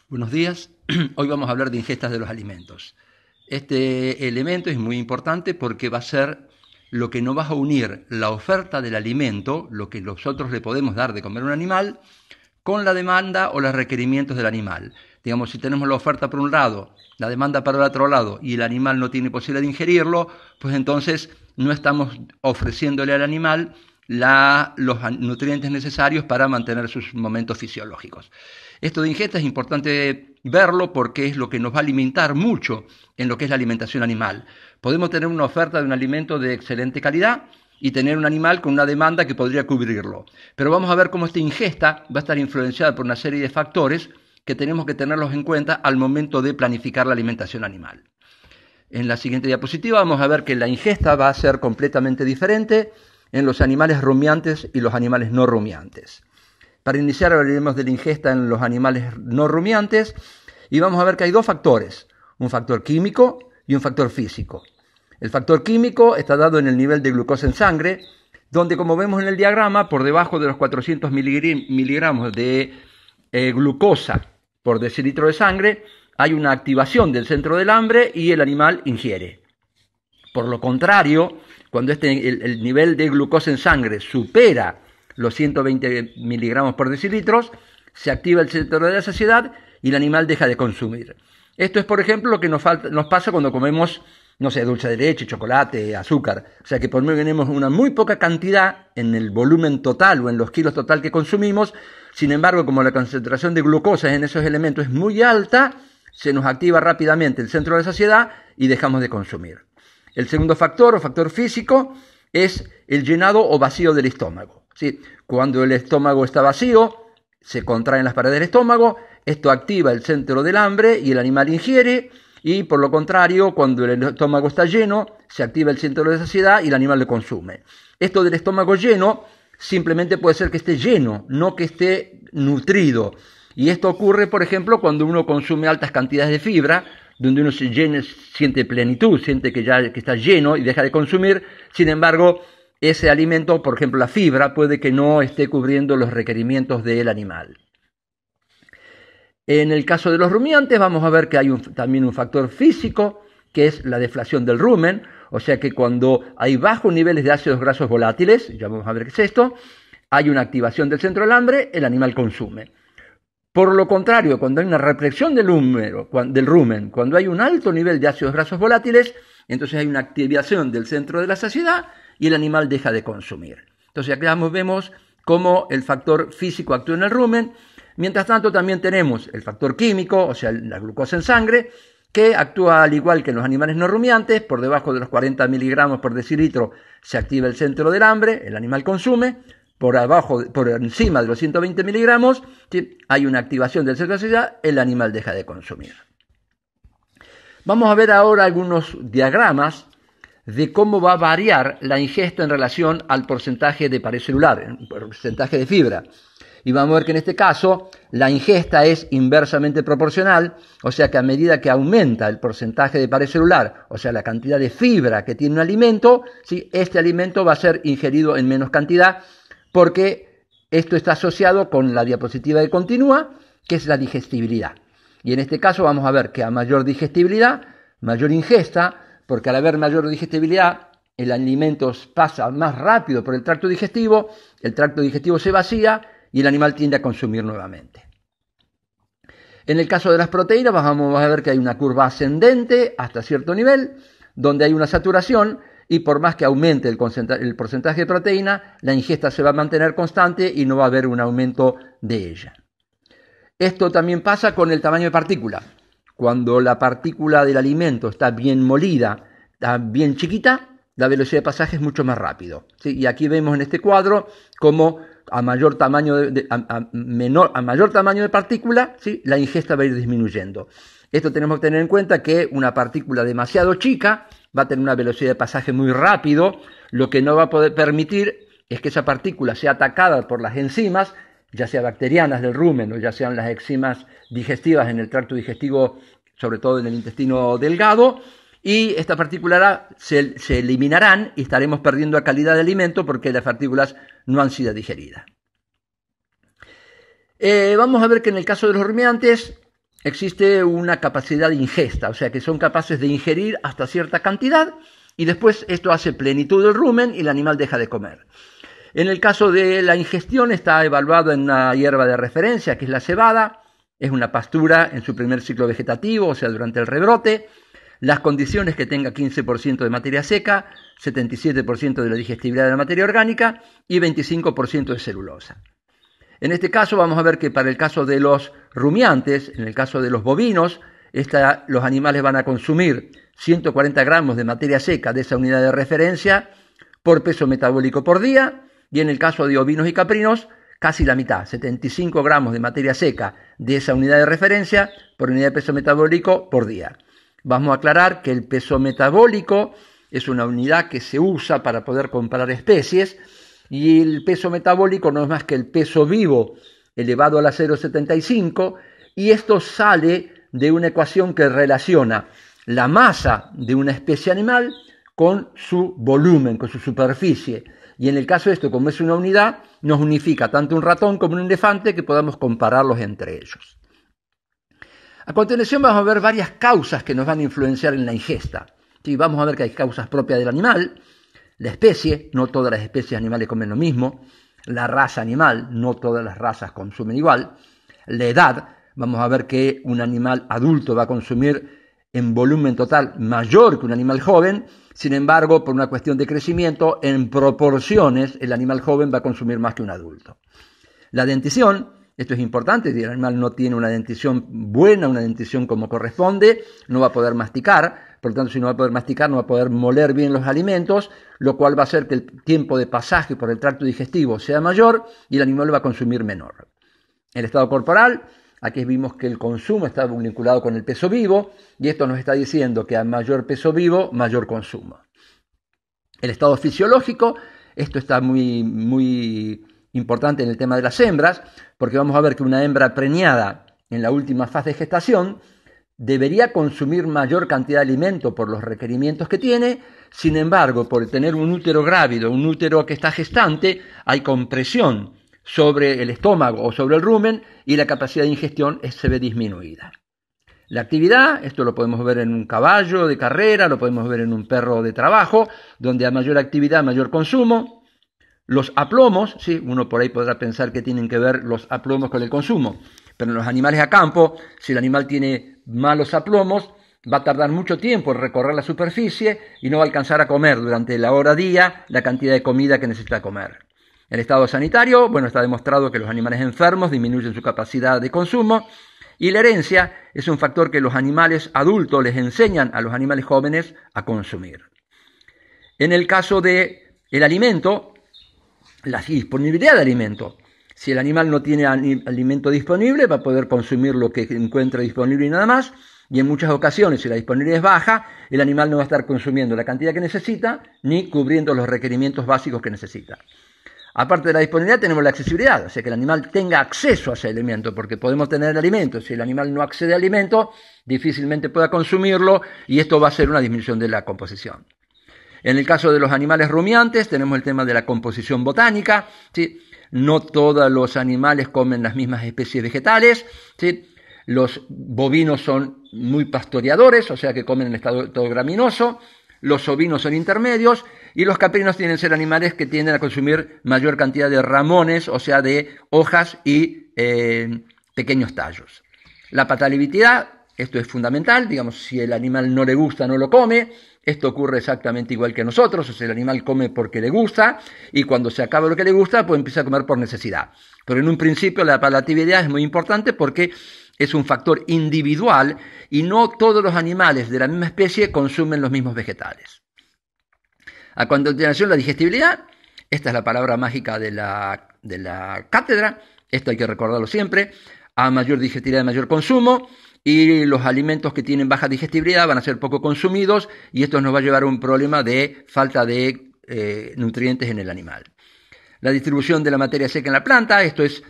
Buenos días. Hoy vamos a hablar de ingestas de los alimentos. Este elemento es muy importante porque va a ser lo que nos va a unir la oferta del alimento, lo que nosotros le podemos dar de comer a un animal, con la demanda o los requerimientos del animal. Digamos, si tenemos la oferta por un lado, la demanda para el otro lado y el animal no tiene posibilidad de ingerirlo, pues entonces no estamos ofreciéndole al animal los nutrientes necesarios para mantener sus momentos fisiológicos. Esto de ingesta es importante verlo porque es lo que nos va a alimentar mucho en lo que es la alimentación animal. Podemos tener una oferta de un alimento de excelente calidad y tener un animal con una demanda que podría cubrirlo. Pero vamos a ver cómo esta ingesta va a estar influenciada por una serie de factores que tenemos que tenerlos en cuenta al momento de planificar la alimentación animal. En la siguiente diapositiva vamos a ver que la ingesta va a ser completamente diferente en los animales rumiantes y los animales no rumiantes. Para iniciar hablaremos de la ingesta en los animales no rumiantes y vamos a ver que hay dos factores, un factor químico y un factor físico. El factor químico está dado en el nivel de glucosa en sangre, donde como vemos en el diagrama, por debajo de los 400 miligramos de glucosa por decilitro de sangre, hay una activación del centro del hambre y el animal ingiere. Por lo contrario, cuando el nivel de glucosa en sangre supera los 120 miligramos por decilitros, se activa el centro de la saciedad y el animal deja de consumir. Esto es, por ejemplo, lo que nos pasa cuando comemos, no sé, dulce de leche, chocolate, azúcar. O sea que por medio tenemos una muy poca cantidad en el volumen total o en los kilos total que consumimos. Sin embargo, como la concentración de glucosa en esos elementos es muy alta, se nos activa rápidamente el centro de la saciedad y dejamos de consumir. El segundo factor o factor físico es el llenado o vacío del estómago. ¿Sí? Cuando el estómago está vacío, se contraen las paredes del estómago, esto activa el centro del hambre y el animal ingiere, y por lo contrario, cuando el estómago está lleno, se activa el centro de saciedad y el animal lo consume. Esto del estómago lleno simplemente puede ser que esté lleno, no que esté nutrido. Y esto ocurre, por ejemplo, cuando uno consume altas cantidades de fibra, donde uno se llena, siente plenitud, siente que está lleno y deja de consumir. Sin embargo, ese alimento, por ejemplo la fibra, puede que no esté cubriendo los requerimientos del animal. En el caso de los rumiantes vamos a ver que hay también un factor físico, que es la deflación del rumen, o sea que cuando hay bajos niveles de ácidos grasos volátiles, ya vamos a ver qué es esto, hay una activación del centro del hambre, el animal consume. Por lo contrario, cuando hay una represión del rumen, cuando hay un alto nivel de ácidos grasos volátiles, entonces hay una activación del centro de la saciedad y el animal deja de consumir. Entonces acá vemos cómo el factor físico actúa en el rumen. Mientras tanto también tenemos el factor químico, o sea, la glucosa en sangre, que actúa al igual que en los animales no rumiantes. Por debajo de los 40 miligramos por decilitro se activa el centro del hambre, el animal consume. Por encima de los 120 miligramos, ¿sí? Hay una activación del centro de saciedad, el animal deja de consumir. Vamos a ver ahora algunos diagramas de cómo va a variar la ingesta en relación al porcentaje de pared celular, el porcentaje de fibra. Y vamos a ver que en este caso la ingesta es inversamente proporcional, o sea que a medida que aumenta el porcentaje de pared celular, o sea la cantidad de fibra que tiene un alimento, ¿sí? Este alimento va a ser ingerido en menos cantidad, porque esto está asociado con la diapositiva que continúa, que es la digestibilidad. Y en este caso vamos a ver que a mayor digestibilidad, mayor ingesta, porque al haber mayor digestibilidad, el alimento pasa más rápido por el tracto digestivo se vacía y el animal tiende a consumir nuevamente. En el caso de las proteínas vamos a ver que hay una curva ascendente hasta cierto nivel, donde hay una saturación, y por más que aumente el porcentaje de proteína, la ingesta se va a mantener constante y no va a haber un aumento de ella. Esto también pasa con el tamaño de partícula. Cuando la partícula del alimento está bien molida, está bien chiquita, la velocidad de pasaje es mucho más rápido. ¿Sí? Y aquí vemos en este cuadro cómo a mayor tamaño de partícula, ¿sí? La ingesta va a ir disminuyendo. Esto tenemos que tener en cuenta que una partícula demasiado chica va a tener una velocidad de pasaje muy rápido, lo que no va a poder permitir es que esa partícula sea atacada por las enzimas, ya sea bacterianas del rumen o ya sean las enzimas digestivas en el tracto digestivo, sobre todo en el intestino delgado, y estas partículas se eliminarán y estaremos perdiendo la calidad de alimento porque las partículas no han sido digeridas. Vamos a ver que en el caso de los rumiantes existe una capacidad de ingesta, o sea que son capaces de ingerir hasta cierta cantidad y después esto hace plenitud del rumen y el animal deja de comer. En el caso de la ingestión está evaluado en una hierba de referencia que es la cebada, es una pastura en su primer ciclo vegetativo, o sea durante el rebrote. Las condiciones que tenga 15% de materia seca, 77% de la digestibilidad de la materia orgánica y 25% de celulosa. En este caso vamos a ver que para el caso de los rumiantes, en el caso de los bovinos, los animales van a consumir 140 gramos de materia seca de esa unidad de referencia por peso metabólico por día, y en el caso de ovinos y caprinos, casi la mitad, 75 gramos de materia seca de esa unidad de referencia por unidad de peso metabólico por día. Vamos a aclarar que el peso metabólico es una unidad que se usa para poder comparar especies y el peso metabólico no es más que el peso vivo elevado a la 0,75 y esto sale de una ecuación que relaciona la masa de una especie animal con su volumen, con su superficie. Y en el caso de esto, como es una unidad, nos unifica tanto un ratón como un elefante que podamos compararlos entre ellos. A continuación vamos a ver varias causas que nos van a influenciar en la ingesta. Sí, vamos a ver que hay causas propias del animal, la especie, no todas las especies animales comen lo mismo, la raza animal, no todas las razas consumen igual, la edad, vamos a ver que un animal adulto va a consumir en volumen total mayor que un animal joven, sin embargo, por una cuestión de crecimiento, en proporciones el animal joven va a consumir más que un adulto. La dentición, esto es importante, si el animal no tiene una dentición buena, una dentición como corresponde, no va a poder masticar, por lo tanto si no va a poder masticar no va a poder moler bien los alimentos, lo cual va a hacer que el tiempo de pasaje por el tracto digestivo sea mayor y el animal lo va a consumir menor. El estado corporal, aquí vimos que el consumo está vinculado con el peso vivo y esto nos está diciendo que a mayor peso vivo, mayor consumo. El estado fisiológico, esto está muy importante en el tema de las hembras, porque vamos a ver que una hembra preñada en la última fase de gestación debería consumir mayor cantidad de alimento por los requerimientos que tiene, sin embargo, por tener un útero grávido, un útero que está gestante, hay compresión sobre el estómago o sobre el rumen y la capacidad de ingestión se ve disminuida. La actividad, esto lo podemos ver en un caballo de carrera, lo podemos ver en un perro de trabajo, donde a mayor actividad, mayor consumo. Los aplomos, sí, uno por ahí podrá pensar que tienen que ver los aplomos con el consumo, pero en los animales a campo, si el animal tiene malos aplomos, va a tardar mucho tiempo en recorrer la superficie y no va a alcanzar a comer durante la hora día la cantidad de comida que necesita comer. El estado sanitario, bueno, está demostrado que los animales enfermos disminuyen su capacidad de consumo y la herencia es un factor que los animales adultos les enseñan a los animales jóvenes a consumir. En el caso del alimento, la disponibilidad de alimento. Si el animal no tiene alimento disponible, va a poder consumir lo que encuentre disponible y nada más. Y en muchas ocasiones, si la disponibilidad es baja, el animal no va a estar consumiendo la cantidad que necesita ni cubriendo los requerimientos básicos que necesita. Aparte de la disponibilidad, tenemos la accesibilidad, o sea que el animal tenga acceso a ese alimento, porque podemos tener alimento. Si el animal no accede al alimento, difícilmente pueda consumirlo y esto va a ser una disminución de la composición. En el caso de los animales rumiantes tenemos el tema de la composición botánica, ¿sí? No todos los animales comen las mismas especies vegetales, ¿sí? Los bovinos son muy pastoreadores, o sea que comen en estado graminoso, los ovinos son intermedios y los caprinos tienen que ser animales que tienden a consumir mayor cantidad de ramones, o sea de hojas y pequeños tallos. La patalividad, esto es fundamental, digamos, si el animal no le gusta, no lo come. Esto ocurre exactamente igual que nosotros, o sea, el animal come porque le gusta y cuando se acaba lo que le gusta, pues empieza a comer por necesidad. Pero en un principio la patalividad es muy importante porque es un factor individual y no todos los animales de la misma especie consumen los mismos vegetales. A continuación, la digestibilidad. Esta es la palabra mágica de la cátedra. Esto hay que recordarlo siempre. A mayor digestibilidad, mayor consumo. Y los alimentos que tienen baja digestibilidad van a ser poco consumidos y esto nos va a llevar a un problema de falta de nutrientes en el animal. La distribución de la materia seca en la planta, esto es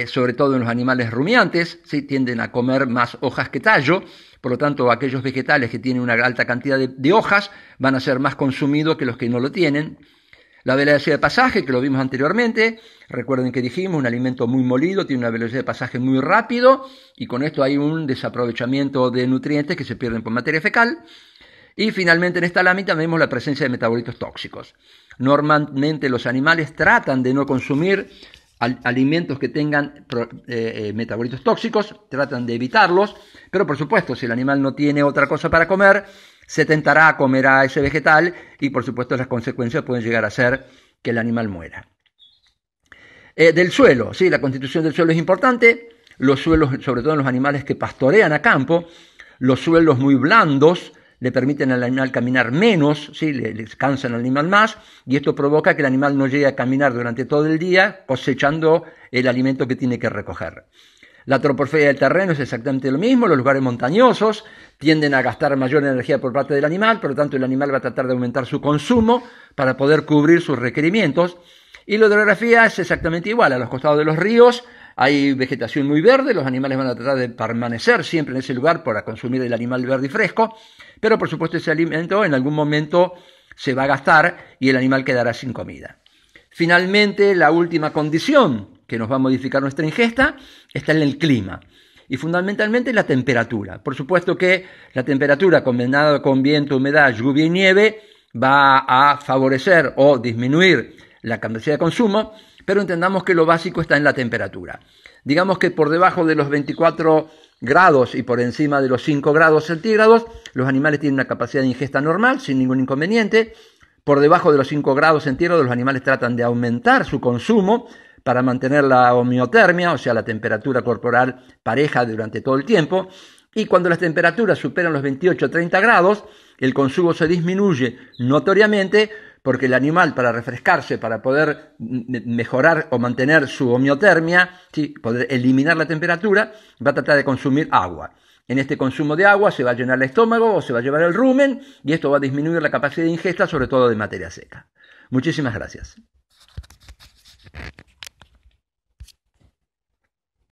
sobre todo en los animales rumiantes, ¿sí? Tienden a comer más hojas que tallo, por lo tanto aquellos vegetales que tienen una alta cantidad de hojas van a ser más consumidos que los que no lo tienen. La velocidad de pasaje, que lo vimos anteriormente, recuerden que dijimos, un alimento muy molido tiene una velocidad de pasaje muy rápido y con esto hay un desaprovechamiento de nutrientes que se pierden por materia fecal. Y finalmente en esta lámina vemos la presencia de metabolitos tóxicos. Normalmente los animales tratan de no consumir alimentos que tengan metabolitos tóxicos, tratan de evitarlos, pero por supuesto si el animal no tiene otra cosa para comer, se tentará a comer a ese vegetal y por supuesto las consecuencias pueden llegar a ser que el animal muera. Del suelo, sí, la constitución del suelo es importante. Los suelos, sobre todo en los animales que pastorean a campo, los suelos muy blandos le permiten al animal caminar menos, ¿sí? le cansan al animal más, y esto provoca que el animal no llegue a caminar durante todo el día cosechando el alimento que tiene que recoger. La troporfia del terreno es exactamente lo mismo. Los lugares montañosos tienden a gastar mayor energía por parte del animal, por lo tanto el animal va a tratar de aumentar su consumo para poder cubrir sus requerimientos. Y la hidrografía es exactamente igual. A los costados de los ríos hay vegetación muy verde, los animales van a tratar de permanecer siempre en ese lugar para consumir el animal verde y fresco, pero por supuesto ese alimento en algún momento se va a gastar y el animal quedará sin comida. Finalmente, la última condición que nos va a modificar nuestra ingesta está en el clima y fundamentalmente la temperatura. Por supuesto que la temperatura combinada con viento, humedad, lluvia y nieve va a favorecer o disminuir la capacidad de consumo, pero entendamos que lo básico está en la temperatura. Digamos que por debajo de los 24 grados y por encima de los 5 grados centígrados, los animales tienen una capacidad de ingesta normal, sin ningún inconveniente. Por debajo de los 5 grados centígrados, los animales tratan de aumentar su consumo para mantener la homeotermia, o sea, la temperatura corporal pareja durante todo el tiempo. Y cuando las temperaturas superan los 28 o 30 grados, el consumo se disminuye notoriamente, porque el animal, para refrescarse, para poder mejorar o mantener su homeotermia, ¿sí? Poder eliminar la temperatura, va a tratar de consumir agua. En este consumo de agua se va a llenar el estómago o se va a llevar el rumen y esto va a disminuir la capacidad de ingesta, sobre todo de materia seca. Muchísimas gracias.